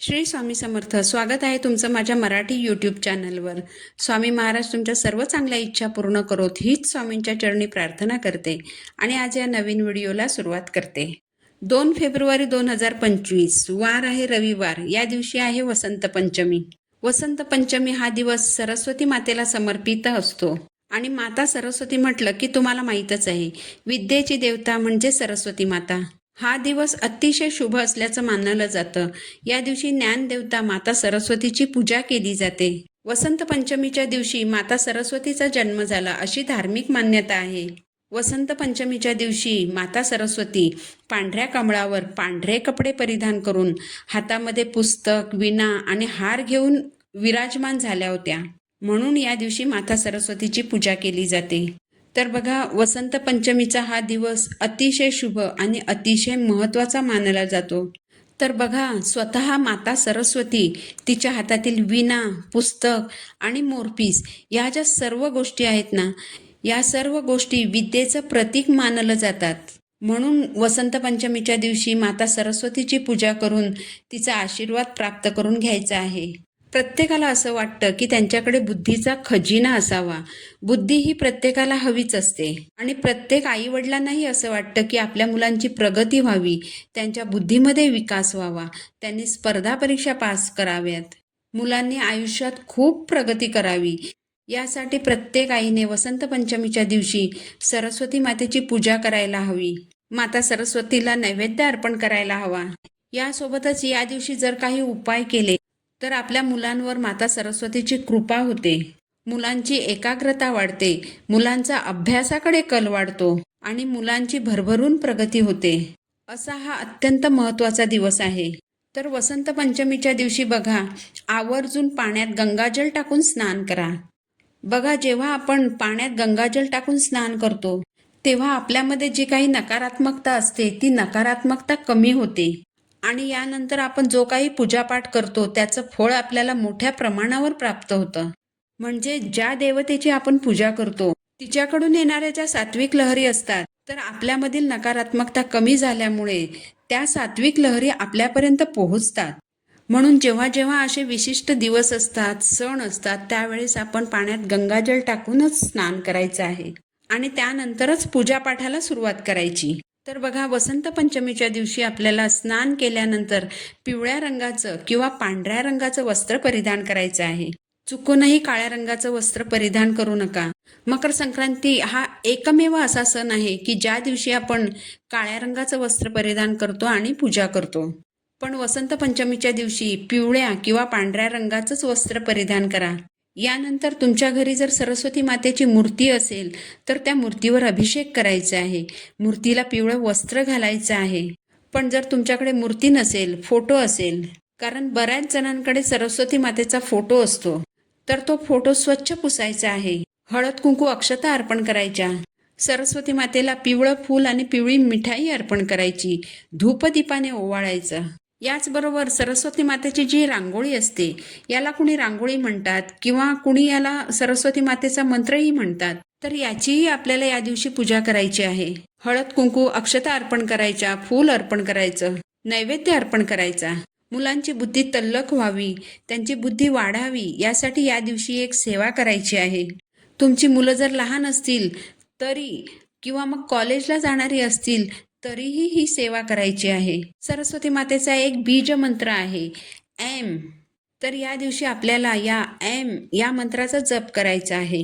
श्री स्वामी समर्थ. स्वागत आहे तुमचं माझ्या मराठी यूट्यूब चॅनलवर. स्वामी महाराज तुमच्या सर्व चांगल्या इच्छा पूर्ण करोत हीच स्वामींच्या चरणी प्रार्थना करते आणि आज या नवीन व्हिडिओला सुरुवात करते. 2 फेब्रुवारी 2025 वार आहे रविवार. या दिवशी आहे वसंत पंचमी. वसंत पंचमी हा दिवस सरस्वती मातेला समर्पित असतो आणि माता सरस्वती म्हटलं की तुम्हाला माहीतच आहे, विद्येची देवता म्हणजे सरस्वती माता. हा दिवस अतिशय शुभ असल्याचं मानलं जातं. या दिवशी ज्ञानदेवता माता सरस्वतीची पूजा केली जाते. वसंत पंचमीच्या दिवशी माता सरस्वतीचा जन्म झाला अशी धार्मिक मान्यता आहे. वसंत पंचमीच्या दिवशी माता सरस्वती पांढऱ्या कमळावर पांढरे कपडे परिधान करून हातामध्ये पुस्तक, विणा आणि हार घेऊन विराजमान झाल्या होत्या. म्हणून या दिवशी माता सरस्वतीची पूजा केली जाते. तर बघा, वसंत पंचमीचा हा दिवस अतिशय शुभ आणि अतिशय महत्त्वाचा मानला जातो. तर बघा, स्वतः माता सरस्वती तिच्या हातातील विणा, पुस्तक आणि मोरपीस या ज्या सर्व गोष्टी आहेत ना, या सर्व गोष्टी विद्येचं प्रतीक मानलं जातात. म्हणून वसंत पंचमीच्या दिवशी माता सरस्वतीची पूजा करून तिचा आशीर्वाद प्राप्त करून घ्यायचा आहे. प्रत्येकाला असं वाटतं की त्यांच्याकडे बुद्धीचा खजिना असावा. बुद्धी ही प्रत्येकाला हवीच असते आणि प्रत्येक आईवडिलांनाही असं वाटतं की आपल्या मुलांची प्रगती व्हावी, त्यांच्या बुद्धीमध्ये विकास व्हावा, त्यांनी स्पर्धा परीक्षा पास कराव्यात, मुलांनी आयुष्यात खूप प्रगती करावी. यासाठी प्रत्येक आईने वसंत पंचमीच्या दिवशी सरस्वती मातेची पूजा करायला हवी. माता सरस्वतीला नैवेद्य अर्पण करायला हवा. यासोबतच या दिवशी जर काही उपाय केले तर आपल्या मुलांवर माता सरस्वतीची कृपा होते, मुलांची एकाग्रता वाढते, मुलांचा अभ्यासाकडे कल वाढतो आणि मुलांची भरभरून प्रगती होते. असा हा अत्यंत महत्त्वाचा दिवस आहे. तर वसंत पंचमीच्या दिवशी बघा, आवर्जून पाण्यात गंगाजल टाकून स्नान करा. बघा, जेव्हा आपण पाण्यात गंगाजल टाकून स्नान करतो तेव्हा आपल्यामध्ये जी काही नकारात्मकता असते ती नकारात्मकता कमी होते आणि यानंतर आपण जो काही पूजापाठ करतो त्याचं फळ आपल्याला मोठ्या प्रमाणावर प्राप्त होतं. म्हणजे ज्या देवतेची आपण पूजा करतो तिच्याकडून येणाऱ्या ज्या सात्विक लहरी असतात, तर आपल्यामधील नकारात्मकता कमी झाल्यामुळे त्या सात्विक लहरी आपल्यापर्यंत पोहोचतात. म्हणून जेव्हा जेव्हा असे विशिष्ट दिवस असतात, सण असतात, त्यावेळेस आपण पाण्यात गंगाजल टाकूनच स्नान करायचं आहे आणि त्यानंतरच पूजापाठाला सुरुवात करायची. तर बघा, वसंत पंचमीच्या दिवशी आपल्याला स्नान केल्यानंतर पिवळ्या रंगाचं किंवा पांढऱ्या रंगाचं वस्त्र परिधान करायचं आहे. चुकूनही काळ्या रंगाचं वस्त्र परिधान करू नका. मकर संक्रांती हा एकमेव असा सण आहे की ज्या दिवशी आपण काळ्या रंगाचं वस्त्र परिधान करतो आणि पूजा करतो. पण वसंत पंचमीच्या दिवशी पिवळ्या किंवा पांढऱ्या रंगाचंच वस्त्र परिधान करा. यानंतर तुमच्या घरी जर सरस्वती मातेची मूर्ती असेल तर त्या मूर्तीवर अभिषेक करायचा आहे, मूर्तीला पिवळं वस्त्र घालायचं आहे. पण जर तुमच्याकडे मूर्ती नसेल, फोटो असेल, कारण बऱ्याच जणांकडे सरस्वती मातेचा फोटो असतो, तर तो फोटो स्वच्छ पुसायचा आहे. हळद कुंकू अक्षता अर्पण करायच्या, सरस्वती मातेला पिवळं फूल आणि पिवळी मिठाई अर्पण करायची, धूपदीपाने ओवाळायचं. याचबरोबर सरस्वती मातेची जी रांगोळी असते, याला कुणी रांगोळी म्हणतात किंवा कुणी याला सरस्वती मातेचा मंत्रही म्हणतात, तर याचीही आपल्याला या दिवशी पूजा करायची आहे. हळद कुंकू अक्षता अर्पण करायच्या, फूल अर्पण करायचं, नैवेद्य अर्पण करायचा. मुलांची बुद्धी तल्लख व्हावी, त्यांची बुद्धी वाढावी, यासाठी या दिवशी एक सेवा करायची आहे. तुमची मुलं जर लहान असतील तरी किंवा मग कॉलेजला जाणारी असतील तरीही ही सेवा करायची आहे. सरस्वती मातेचा एक बीज मंत्र आहे, एम. तर या दिवशी आपल्याला या एम या मंत्राचा जप करायचा आहे.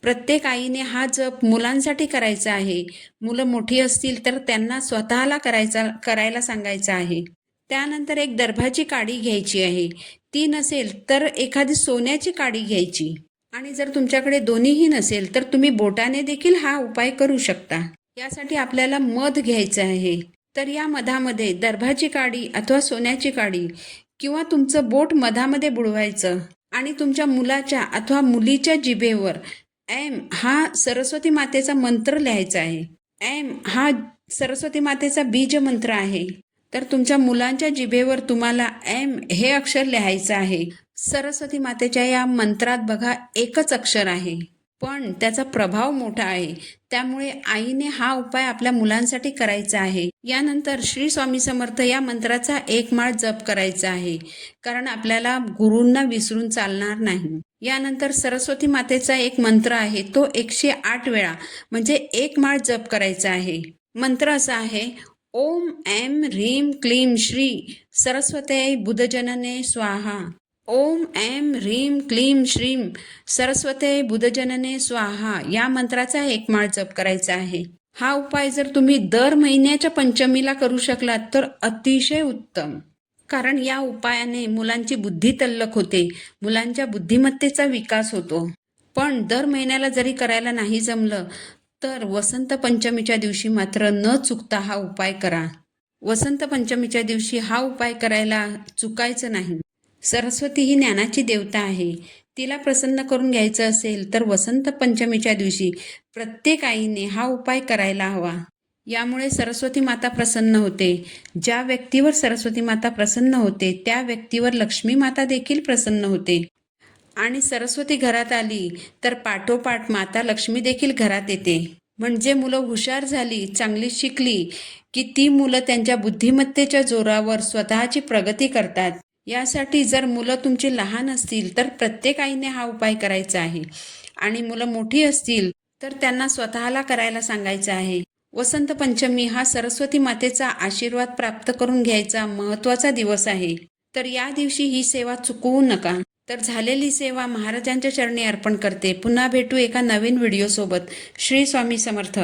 प्रत्येक आईने हा जप मुलांसाठी करायचा आहे. मुलं मोठी असतील तर त्यांना स्वतःला करायला सांगायचं आहे. त्यानंतर एक दर्भाची काडी घ्यायची आहे. ती नसेल तर एखादी सोन्याची काडी घ्यायची आणि जर तुमच्याकडे दोन्हीही नसेल तर तुम्ही बोटाने देखील हा उपाय करू शकता. यासाठी आपल्याला मध घ्यायचं आहे. तर या मधामध्ये दर्भाची काडी अथवा सोन्याची काडी किंवा तुमचं बोट मधामध्ये बुडवायचं आणि तुमच्या मुलाच्या अथवा मुलीच्या जिभेवर एम हा सरस्वती मातेचा मंत्र लिहायचा आहे. एम हा सरस्वती मातेचा बीज मंत्र आहे. तर तुमच्या मुलांच्या जिभेवर तुम्हाला एम हे अक्षर लिहायचं आहे. सरस्वती मातेच्या या मंत्रात बघा, एकच अक्षर आहे पण त्याचा प्रभाव मोठा आहे. त्यामुळे आईने हा उपाय आपल्या मुलांसाठी करायचा आहे. यानंतर श्री स्वामी समर्थ या मंत्राचा 1 माळ जप करायचा आहे, कारण आपल्याला गुरूंना विसरून चालणार नाही. यानंतर सरस्वती मातेचा एक मंत्र आहे, तो 108 वेळा म्हणजे 1 माळ जप करायचा आहे. मंत्र असा आहे, ओम ऐं ह्रीं क्लीं श्री सरस्वत्यै बुधजनने स्वाहा. ओम ऐं ह्रीं क्लीं श्रीं सरस्वत्यै बुधजनने स्वाहा या मंत्राचा 1 माळ जप करायचा आहे. हा उपाय जर तुम्ही दर महिन्याच्या पंचमीला करू शकलात तर अतिशय उत्तम. कारण या उपायाने मुलांची बुद्धी तल्लख होते, मुलांच्या बुद्धिमत्तेचा विकास होतो. पण दर महिन्याला जरी करायला नाही जमलं तर वसंत पंचमीच्या दिवशी मात्र न चुकता हा उपाय करा. वसंत पंचमीच्या दिवशी हा उपाय करायला चुकायचं नाही. सरस्वती ही ज्ञानाची देवता आहे. तिला प्रसन्न करून घ्यायचं असेल तर वसंत पंचमीच्या दिवशी प्रत्येक आईने हा उपाय करायला हवा. यामुळे सरस्वती माता प्रसन्न होते. ज्या व्यक्तीवर सरस्वती माता प्रसन्न होते त्या व्यक्तीवर लक्ष्मी माता देखील प्रसन्न होते. आणि सरस्वती घरात आली तर पाठोपाठ माता लक्ष्मी देखील घरात येते. म्हणजे मुलं हुशार झाली, चांगली शिकली की ती मुलं त्यांच्या बुद्धिमत्तेच्या जोरावर स्वतःची प्रगती करतात. यासाठी जर मुलं तुमची लहान असतील तर प्रत्येक आईने हा उपाय करायचा आहे. आणि मुलं मोठी असतील तर त्यांना स्वतःला करायला सांगायचं आहे. वसंत पंचमी हा सरस्वती मातेचा आशीर्वाद प्राप्त करून घ्यायचा महत्त्वाचा दिवस आहे. तर या दिवशी ही सेवा चुकवू नका. तर झालेली सेवा महाराजांच्या चरणी अर्पण करते. पुन्हा भेटू एका नवीन व्हिडिओसोबत. श्री स्वामी समर्थ.